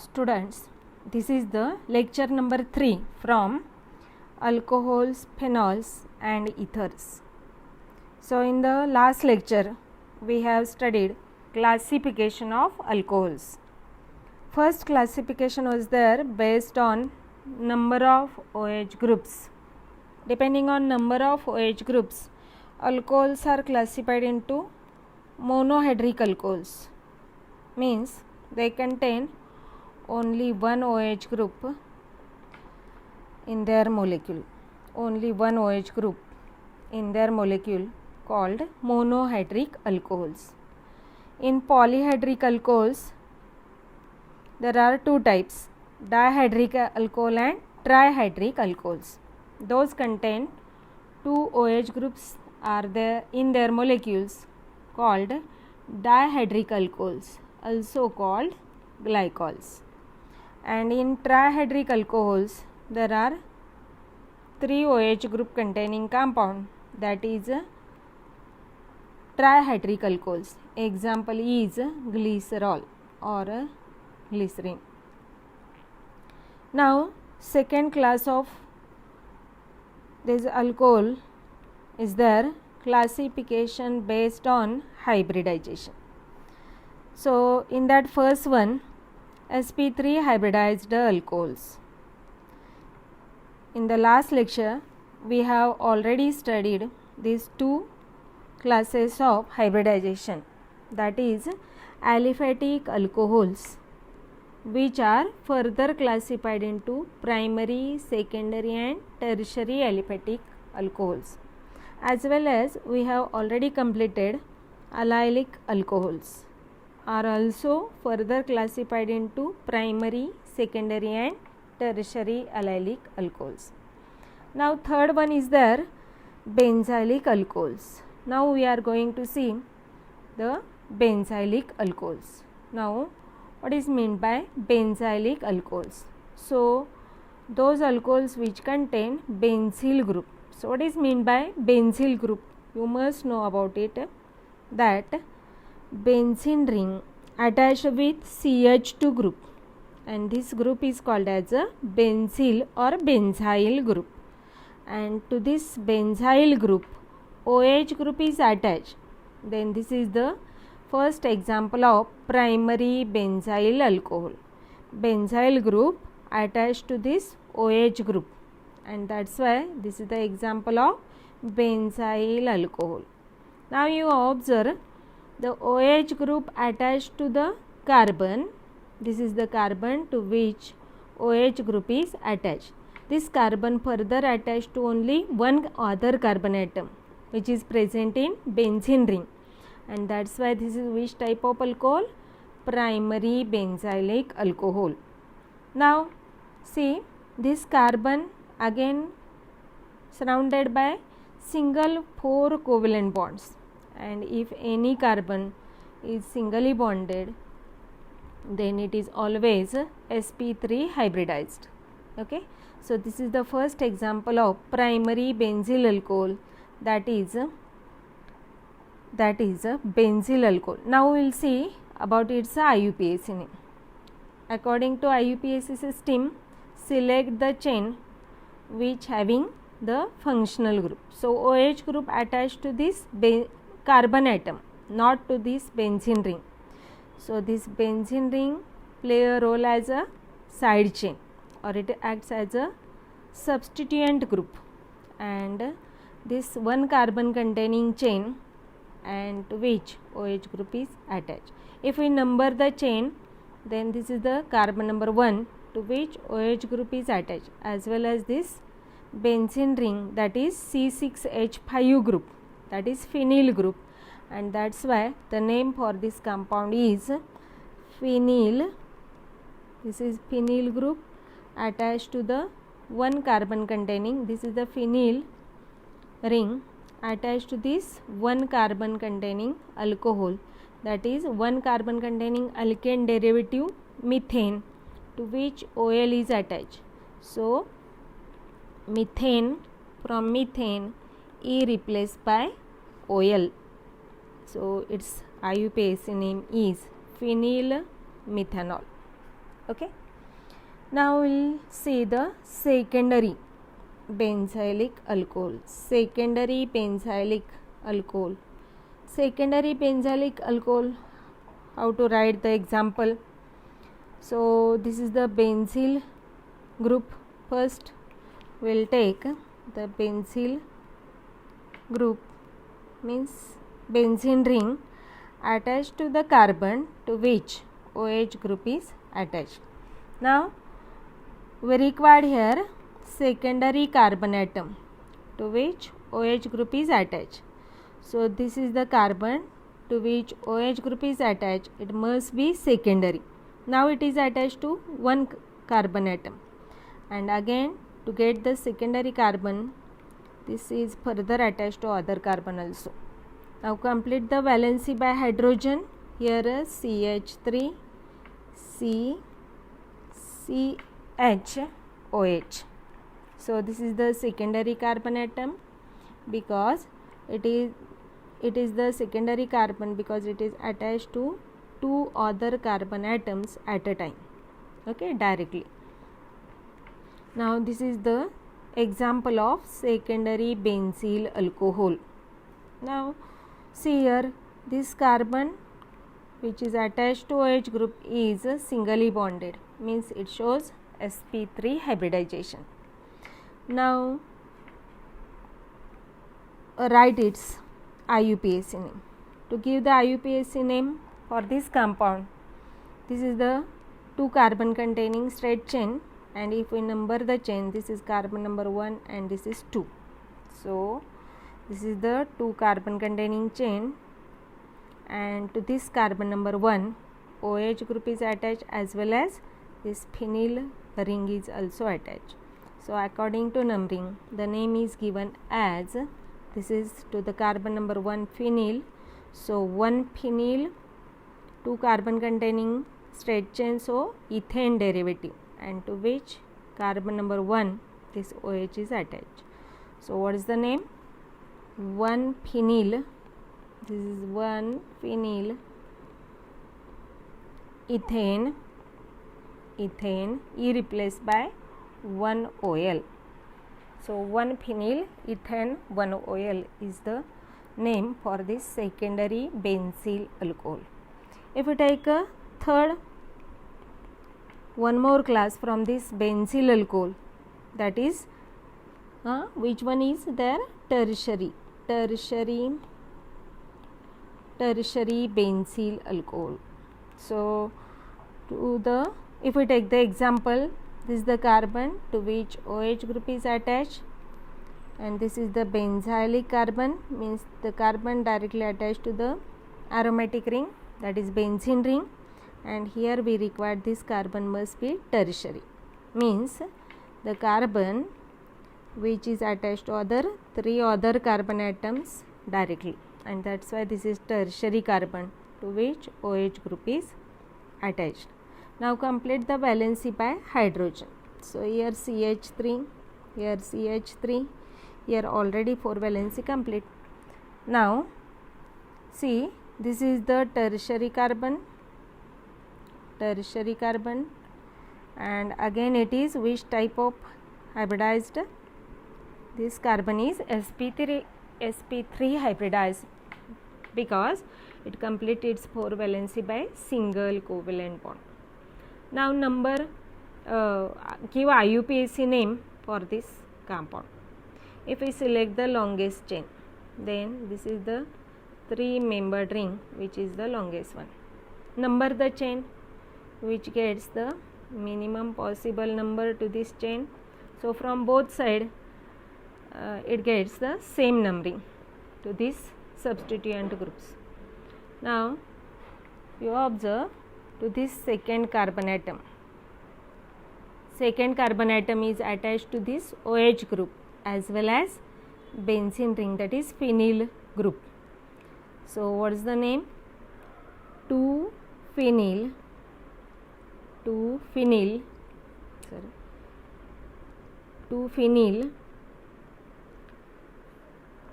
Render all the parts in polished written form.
Students, this is the lecture number 3 from alcohols, phenols and ethers. So in the last lecture we have studied classification of alcohols. First classification was there based on number of OH groups. Depending on number of OH groups, alcohols are classified into monohydric alcohols, means they contain only one OH group in their molecule, only one OH group in their molecule, called monohydric alcohols. In polyhydric alcohols there are two types, dihydric alcohol and trihydric alcohols. Those contain two OH groups are there in their molecules, called dihydric alcohols, also called glycols. And in trihydric alcohols there are three OH group containing compound, that is trihydric alcohols. Example is glycerol or glycerin. Now second class of this alcohol is their classification based on hybridization. So in that first one, sp3 hybridized alcohols. In the last lecture we have already studied these two classes of hybridization, that is aliphatic alcohols, which are further classified into primary, secondary and tertiary aliphatic alcohols, as well as we have already completed allylic alcohols are also further classified into primary, secondary and tertiary allylic alcohols. Now third one is there benzylic alcohols. Now we are going to see the benzylic alcohols. Now what is meant by benzylic alcohols? So those alcohols which contain benzyl group. So what is meant by benzyl group? You must know about it, that benzene ring attached with CH2 group, and this group is called as a benzyl or benzyl group, and to this benzyl group OH group is attached. Then this is the first example of primary benzyl alcohol. Benzyl group attached to this OH group, and that's why this is the example of benzyl alcohol. Now you observe the OH group attached to the carbon. This is the carbon to which OH group is attached. This carbon further attached to only one other carbon atom which is present in benzene ring, and that's why this is which type of alcohol? Primary benzylic alcohol. Now see, this carbon again surrounded by single 4 covalent bonds, and if any carbon is singly bonded, then it is always sp3 hybridized. Okay, so this is the first example of primary benzyl alcohol, that is a benzyl alcohol. Now we will see about its IUPAC name. According to IUPAC system, select the chain which having the functional group. So OH group attached to this carbon atom, not to this benzene ring. So this benzene ring play a role as a side chain, or it acts as a substituent group, and this one carbon containing chain and to which OH group is attached. If we number the chain, then this is the carbon number 1 to which OH group is attached, as well as this benzene ring, that is C6H5 group, that is phenyl group, and that's why the name for this compound is phenyl. This is phenyl group attached to the one carbon containing, this is the phenyl ring attached to this one carbon containing alcohol, that is one carbon containing alkane derivative methane, to which OL is attached. So methane, from methane E replaced by OL. So its IUPAC name is phenyl methanol. Okay, now we'll see the secondary benzylic alcohol. Secondary benzylic alcohol. Secondary benzylic alcohol, how to write the example? So this is the benzyl group. First we'll take the benzyl group, means benzene ring attached to the carbon to which OH group is attached. Now we required here secondary carbon atom to which OH group is attached. So this is the carbon to which OH group is attached. It must be secondary. Now it is attached to one carbon atom, and again to get the secondary carbon, this is further attached to other carbon also. Now complete the valency by hydrogen. Here is CH3 C CHOH. So this is the secondary carbon atom, because it is the secondary carbon because it is attached to two other carbon atoms at a time, okay, directly. Now this is the example of secondary benzyl alcohol. Now see here, this carbon which is attached to OH group is singly bonded, means it shows sp3 hybridization. Now write its IUPAC name. To give the IUPAC name for this compound, this is the 2 carbon containing straight chain, and if we number the chain, this is carbon number 1 and this is 2. So this is the 2 carbon containing chain, and to this carbon number 1 OH group is attached, as well as this phenyl ring is also attached. So according to numbering, the name is given as, this is to the carbon number 1 phenyl, so 1 phenyl, 2 carbon containing straight chain, so ethane derivative, and to which carbon number 1 this OH is attached. So what is the name? 1 phenyl, this is 1 phenyl ethane, E replaced by 1 OL. So 1 phenyl ethane 1 OL is the name for this secondary benzyl alcohol. If we take a third, one more class from this benzyl alcohol, that is which one is there? Tertiary benzyl alcohol. So if we take the example, this is the carbon to which OH group is attached, and this is the benzylic carbon, means the carbon directly attached to the aromatic ring, that is benzene ring, and here we require this carbon must be tertiary, means the carbon which is attached to 3 other carbon atoms directly, and that's why this is tertiary carbon to which OH group is attached. Now complete the valency by hydrogen. So here CH3, here CH3, here already 4 valency complete. Now see, this is the tertiary carbon, and again it is which type of hybridized? This carbon is sp3 hybridized, because it completes its 4 valency by single covalent bond. Now give IUPAC name for this compound. If we select the longest chain, then this is the 3-membered ring which is the longest one. Number the chain which gets the minimum possible number to this chain. So from both sides it gets the same numbering to these substituent groups. Now you observe to this second carbon atom. Second carbon atom is attached to this OH group as well as benzene ring, that is phenyl group. So what is the name? 2-phenyl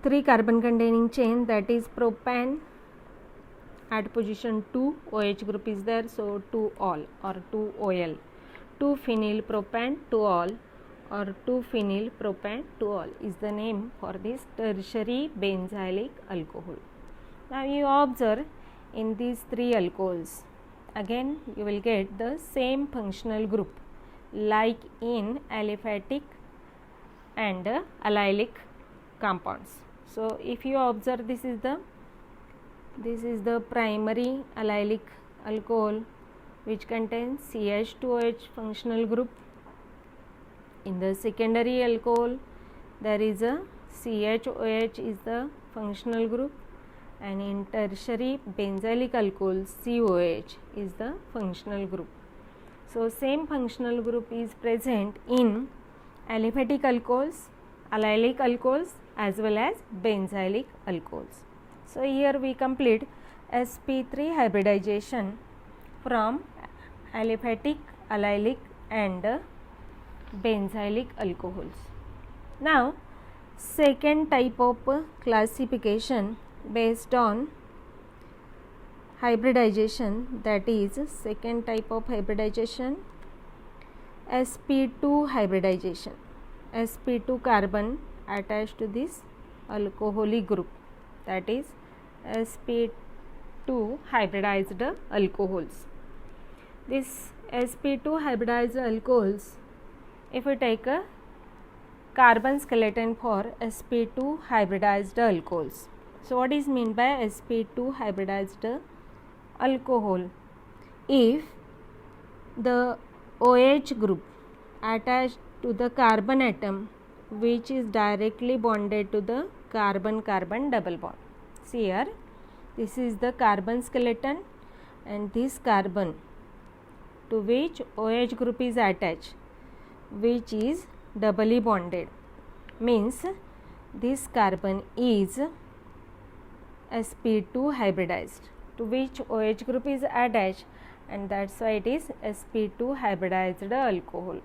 3 carbon containing chain, that is propane at position 2 OH group is there, so 2-ol or 2-OL. 2-phenyl-propan 2-ol or 2-phenyl-propan 2-ol is the name for this tertiary benzylic alcohol. Now you observe in these three alcohols, again you will get the same functional group like in aliphatic and allylic compounds. So if you observe, this is the primary allylic alcohol which contains CH2OH functional group. In the secondary alcohol there is a CHOH is the functional group, and in tertiary benzylic alcohol COH is the functional group. So same functional group is present in aliphatic alcohols, allylic alcohols as well as benzylic alcohols. So here we complete sp3 hybridization from aliphatic, allylic and benzylic alcohols. Now second type of classification based on hybridization, that is second type of hybridization sp2 hybridization. sp2 carbon attached to this alcoholic group, that is sp2 hybridized alcohols. This sp2 hybridized alcohols, if we take a carbon skeleton for sp2 hybridized alcohols. So what is meant by sp2 hybridized alcohol? If the OH group attached to the carbon atom which is directly bonded to the carbon-carbon double bond. See here, this is the carbon skeleton and this carbon to which OH group is attached, which is doubly bonded, means this carbon is sp2 hybridized, to which OH group is attached, and that's why it is sp2 hybridized alcohol.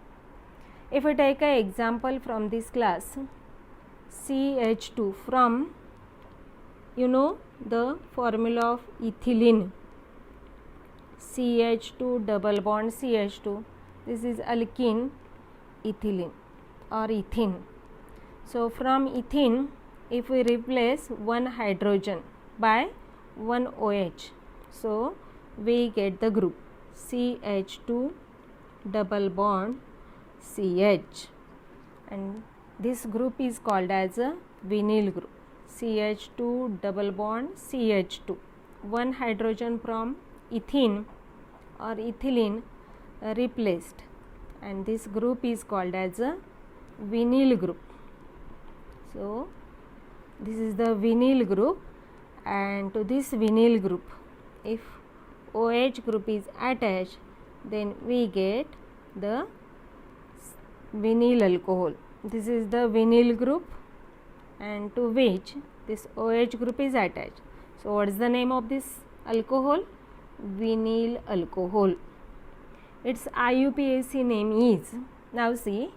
If we take an example from this class, CH2, from the formula of ethylene, CH2 double bond CH2, this is alkene ethylene or ethene. So from ethene, if we replace one hydrogen by one OH, so we get the group CH2 double bond CH, and this group is called as a vinyl group. CH2 double bond CH2, one hydrogen from ethene or ethylene replaced, and this group is called as a vinyl group. So this is the vinyl group, and to this vinyl group, if OH group is attached, then we get the vinyl alcohol. This is the vinyl group and to which this OH group is attached. So what is the name of this alcohol? Vinyl alcohol. Its IUPAC name is, now see,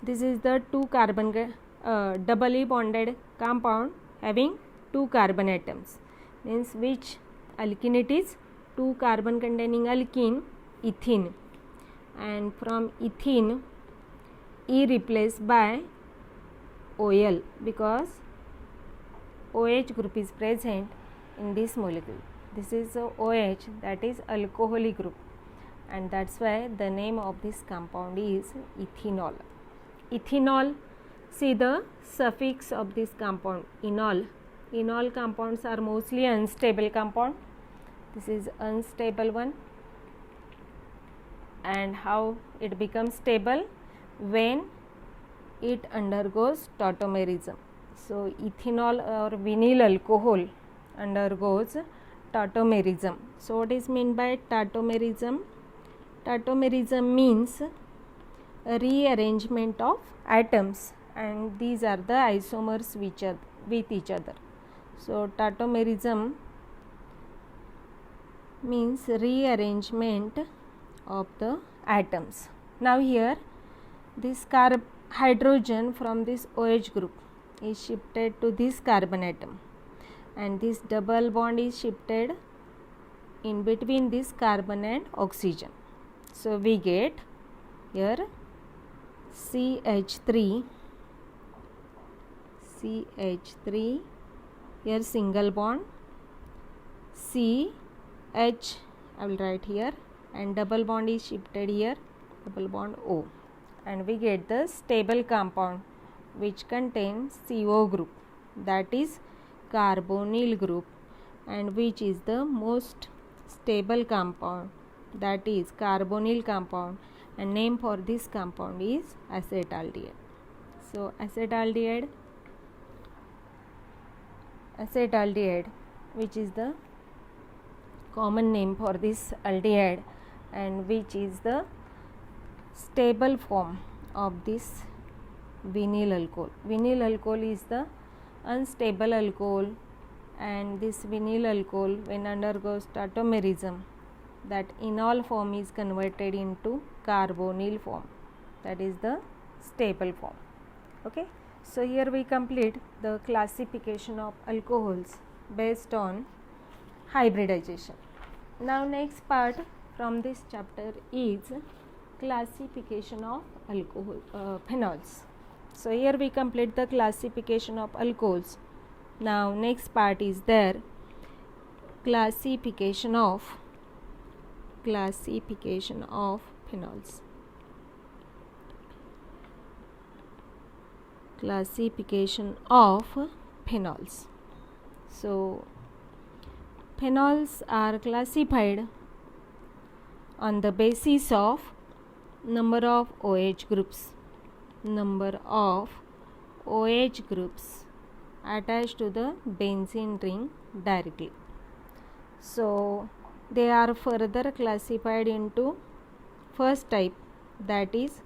this is the two carbon doubly bonded compound having two carbon atoms, means which alkene it is? Two carbon containing alkene, ethene, and from ethene E replaced by OL, because OH group is present in this molecule. This is a OH, that is alcoholic group, and that's why the name of this compound is ethanol. Ethanol, see the suffix of this compound, enol. Enol compounds are mostly unstable compound. This is unstable one, and how it becomes stable? When it undergoes tautomerism. So ethanol or vinyl alcohol undergoes tautomerism. So what is meant by tautomerism? Tautomerism means a rearrangement of atoms, and these are the isomers with each other. So tautomerism means rearrangement of the atoms. Now here this hydrogen from this OH group is shifted to this carbon atom, and this double bond is shifted in between this carbon and oxygen. So we get here CH3, here single bond, CH I will write here, and double bond is shifted here, double bond O, and we get the stable compound which contains CO group, that is carbonyl group, and which is the most stable compound, that is carbonyl compound, and name for this compound is acetaldehyde. So acetaldehyde, which is the common name for this aldehyde, and which is the stable form of this vinyl alcohol. Vinyl alcohol is the unstable alcohol, and this vinyl alcohol, when undergoes tautomerism, that enol form is converted into carbonyl form, that is the stable form. Okay, so here we complete the classification of alcohols based on hybridization. Now next part from this chapter is classification of phenols. So here we complete the classification of alcohols. Now next part is there classification of phenols. Classification of phenols. So phenols are classified on the basis of number of OH groups attached to the benzene ring directly. So they are further classified into first type, that is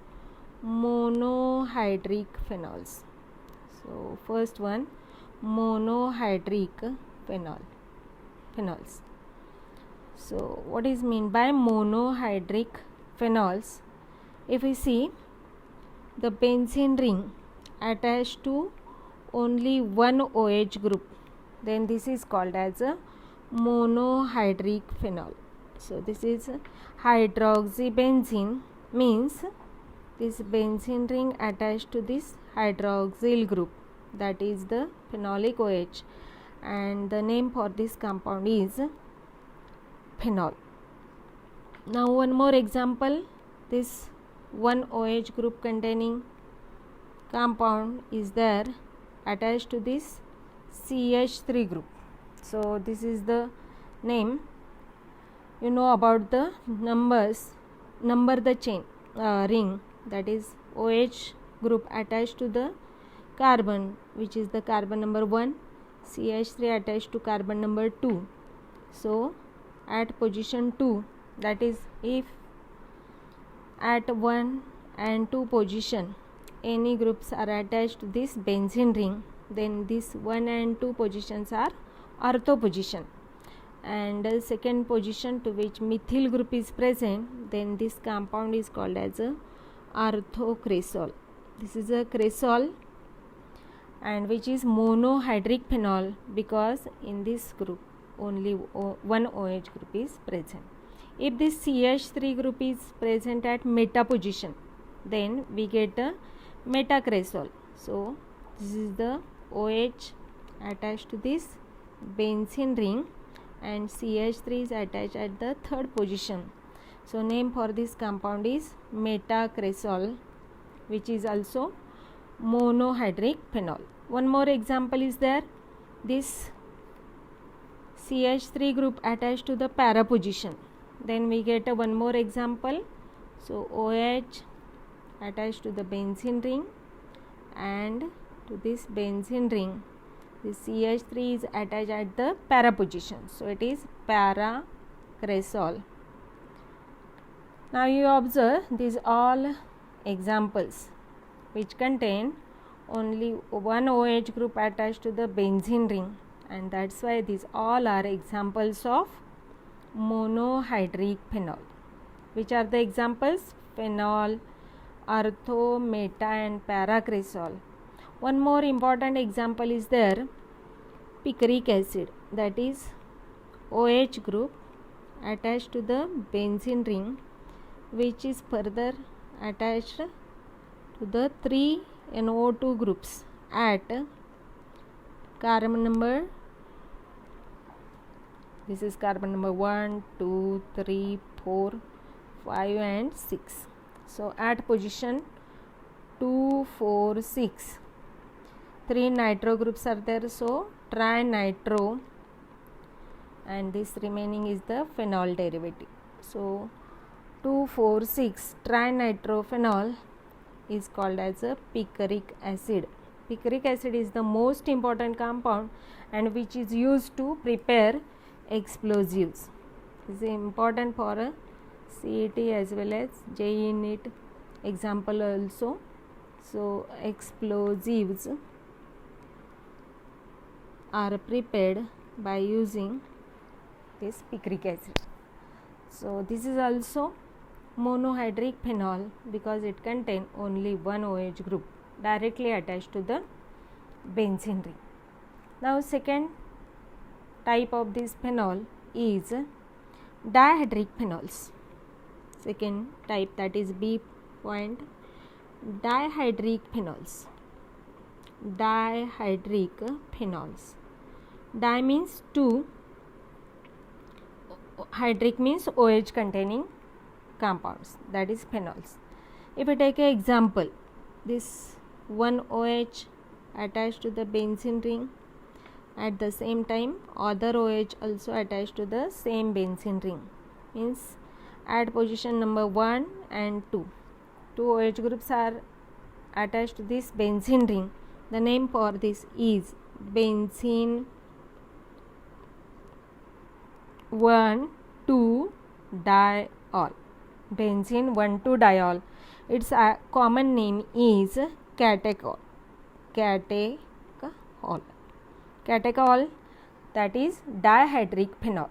monohydric phenols. So first one, monohydric phenols. So what is mean by monohydric phenols? If we see the benzene ring attached to only one OH group, then this is called as a monohydric phenol. So this is hydroxybenzene, means this benzene ring attached to this hydroxyl group, that is the phenolic OH, and the name for this compound is phenol. Now one more example, this one OH group containing compound is there attached to this CH3 group. So this is the name. You know about the number the chain ring, that is OH group attached to the carbon, which is the carbon number 1, CH3 attached to carbon number 2. So at position 2, that is if at 1 and 2 position any groups are attached to this benzene ring, then this 1 and 2 positions are ortho position, and the second position to which methyl group is present, then this compound is called as a orthocresol. This is a cresol, and which is monohydric phenol, because in this group only one OH group is present. If this CH3 group is present at meta position, then we get a metacresol. So this is the OH attached to this benzene ring, and CH3 is attached at the third position. So name for this compound is metacresol, which is also monohydric phenol. One more example is there, this CH3 group attached to the para position, then we get one more example. So OH attached to the benzene ring, and to this benzene ring the CH3 is attached at the para position, so it is paracresol. Now you observe these all examples which contain only one OH group attached to the benzene ring, and that's why these all are examples of monohydric phenol. Which are the examples? Phenol, ortho, meta and paracresol. One more important example is there, picric acid, that is OH group attached to the benzene ring, which is further attached to the 3 NO2 groups at carbon number, this is carbon number 1, 2, 3, 4, 5 and 6. So at position 2, 4, 6, 3 nitro groups are there, so trinitro, and this remaining is the phenol derivative. So 2, 4, 6 trinitrophenol is called as a picric acid. Picric acid is the most important compound and which is used to prepare explosives. It is important for CET as well as JEE NEET example also. So explosives are prepared by using this picric acid. So this is also monohydric phenol because it contains only one OH group directly attached to the benzene ring. Now second type of this phenol is dihydric phenols. Second type, that is B point, dihydric phenols. Dihydric phenols. Di means 2, hydric means OH containing compounds, that is phenols. If we take an example, this one OH attached to the benzene ring, at the same time other OH also attached to the same benzene ring, means at position number 1 and 2, 2 OH groups are attached to this benzene ring. The name for this is benzene 1,2-diol. Benzene 1,2-diol. Its common name is catechol. Catechol. Catechol, that is dihydric phenol.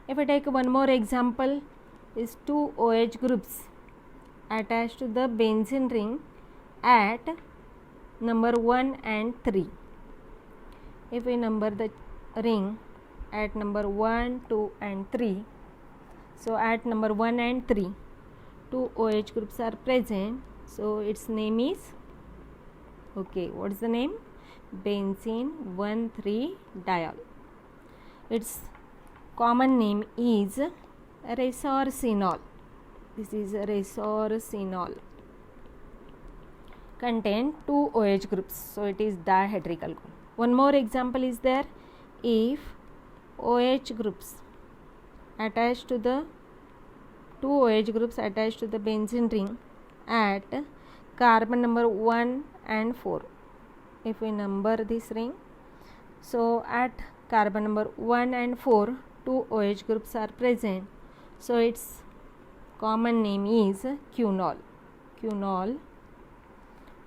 If we take one more example, is 2 OH groups attached to the benzene ring at number 1 and 3. If we number the ring at number 1, 2 and 3, so at number 1 and 3, 2 OH groups are present, so its name is, okay, what is the name? Benzene 1,3-diol. Its common name is resorcinol. This is resorcinol. Contain 2 OH groups, so it is dihydric alcohol. One more example is there. If OH groups attached to the 2 OH groups attached to the benzene ring at carbon number 1 and 4. If we number this ring, so at carbon number 1 and 4, 2 OH groups are present, so its common name is quinol. Quinol,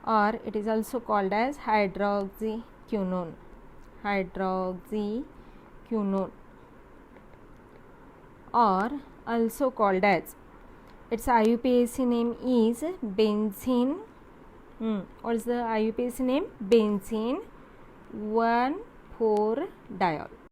or it is also called as hydroxyquinone. Hydroxyquinone, or also called as, its IUPAC name is benzene. What is the IUPAC name? Benzene 1,4-diol.